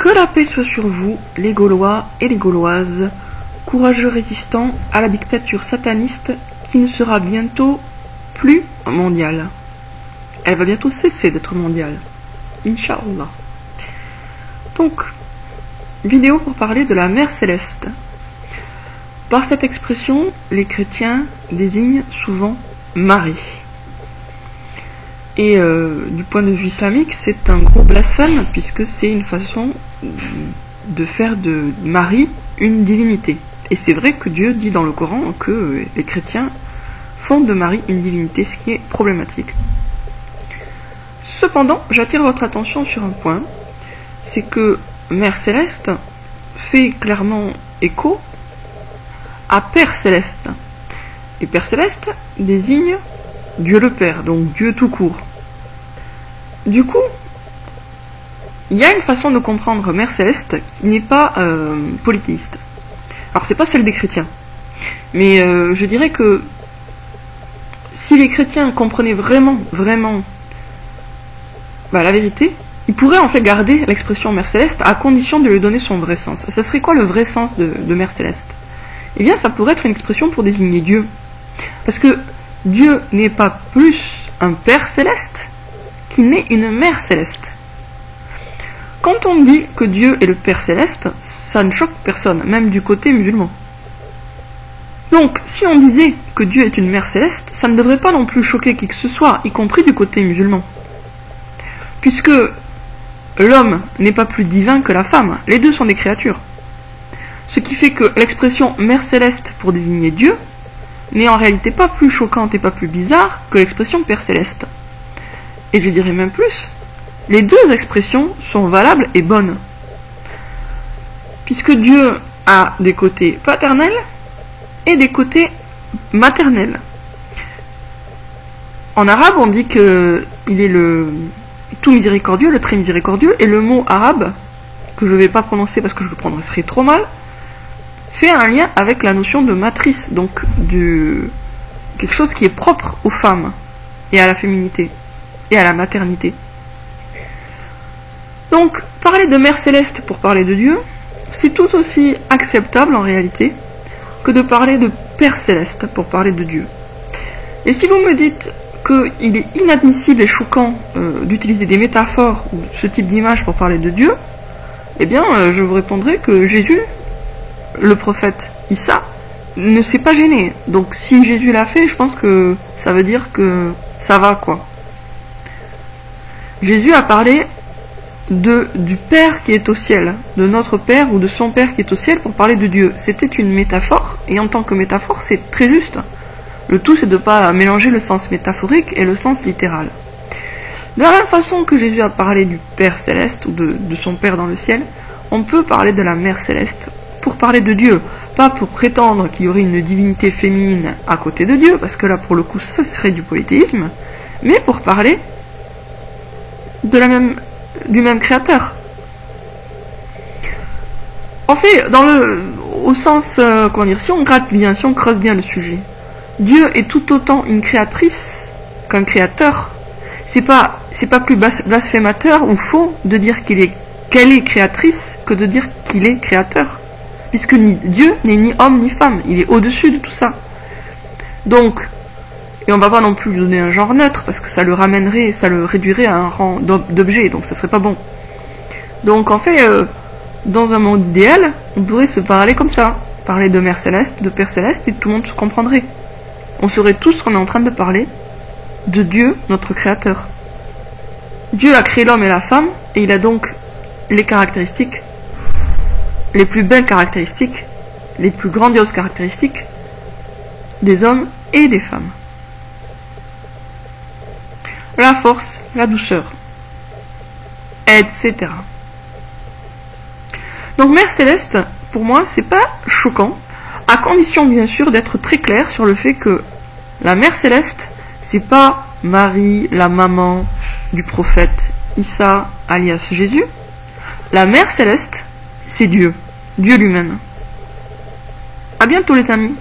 Que la paix soit sur vous, les Gaulois et les Gauloises, courageux résistants à la dictature sataniste qui ne sera bientôt plus mondiale. Elle va bientôt cesser d'être mondiale. Inch'Allah. Donc, vidéo pour parler de la Mère Céleste. Par cette expression, les chrétiens désignent souvent Marie. Et du point de vue islamique, c'est un gros blasphème puisque c'est une façon de faire de Marie une divinité. Et c'est vrai que Dieu dit dans le Coran que les chrétiens font de Marie une divinité, ce qui est problématique. Cependant, j'attire votre attention sur un point, c'est que Mère Céleste fait clairement écho à Père Céleste. Et Père Céleste désigne Dieu le Père, donc Dieu tout court. Du coup, il y a une façon de comprendre Mère Céleste qui n'est pas polythéiste. Alors c'est pas celle des chrétiens, mais je dirais que si les chrétiens comprenaient vraiment la vérité, ils pourraient en fait garder l'expression Mère Céleste à condition de lui donner son vrai sens. Ça serait quoi le vrai sens de Mère Céleste? Eh bien ça pourrait être une expression pour désigner Dieu. Parce que Dieu n'est pas plus un Père Céleste qu'il n'est une Mère Céleste. Quand on dit que Dieu est le Père Céleste, ça ne choque personne, même du côté musulman. Donc, si on disait que Dieu est une Mère Céleste, ça ne devrait pas non plus choquer qui que ce soit, y compris du côté musulman. Puisque l'homme n'est pas plus divin que la femme, les deux sont des créatures. Ce qui fait que l'expression Mère Céleste pour désigner Dieu n'est en réalité pas plus choquante et pas plus bizarre que l'expression Père Céleste. Et je dirais même plus, les deux expressions sont valables et bonnes. Puisque Dieu a des côtés paternels et des côtés maternels. En arabe, on dit qu'il est le tout miséricordieux, le très miséricordieux, et le mot arabe, que je ne vais pas prononcer parce que je le prononcerai trop mal, fait un lien avec la notion de matrice, donc quelque chose qui est propre aux femmes et à la féminité et à la maternité. Donc, parler de Mère Céleste pour parler de Dieu, c'est tout aussi acceptable en réalité que de parler de Père Céleste pour parler de Dieu. Et si vous me dites qu'il est inadmissible et choquant d'utiliser des métaphores ou ce type d'image pour parler de Dieu, eh bien, je vous répondrai que Jésus, le prophète Issa, ne s'est pas gêné. Donc si Jésus l'a fait, je pense que ça veut dire que ça va, quoi. Jésus a parlé du Père qui est au ciel, de notre Père ou de son Père qui est au ciel pour parler de Dieu. C'était une métaphore, et en tant que métaphore, c'est très juste. Le tout, c'est de ne pas mélanger le sens métaphorique et le sens littéral. De la même façon que Jésus a parlé du Père Céleste, ou de son Père dans le ciel, on peut parler de la Mère Céleste pour parler de Dieu, pas pour prétendre qu'il y aurait une divinité féminine à côté de Dieu, parce que là, pour le coup, ça serait du polythéisme, mais pour parler du même créateur. En fait, au sens, si on gratte bien, si on creuse bien le sujet, Dieu est tout autant une créatrice qu'un créateur. C'est pas plus blasphémateur ou faux de dire qu'elle est créatrice que de dire qu'il est créateur. Puisque Dieu n'est ni homme ni femme, il est au-dessus de tout ça. Donc, et on va pas non plus lui donner un genre neutre, parce que ça le réduirait à un rang d'objet, donc ça serait pas bon. Donc en fait, dans un monde idéal, on pourrait se parler comme ça, parler de Mère Céleste, de Père Céleste, et tout le monde se comprendrait. On saurait tous qu'on est en train de parler de Dieu, notre Créateur. Dieu a créé l'homme et la femme, et il a donc les caractéristiques, les plus belles caractéristiques, les plus grandioses caractéristiques des hommes et des femmes. La force, la douceur, etc. Donc Mère Céleste, pour moi, c'est pas choquant, à condition bien sûr d'être très clair sur le fait que la Mère Céleste, c'est pas Marie, la maman du prophète Issa, alias Jésus. La Mère Céleste, c'est Dieu, Dieu lui-même. À bientôt les amis.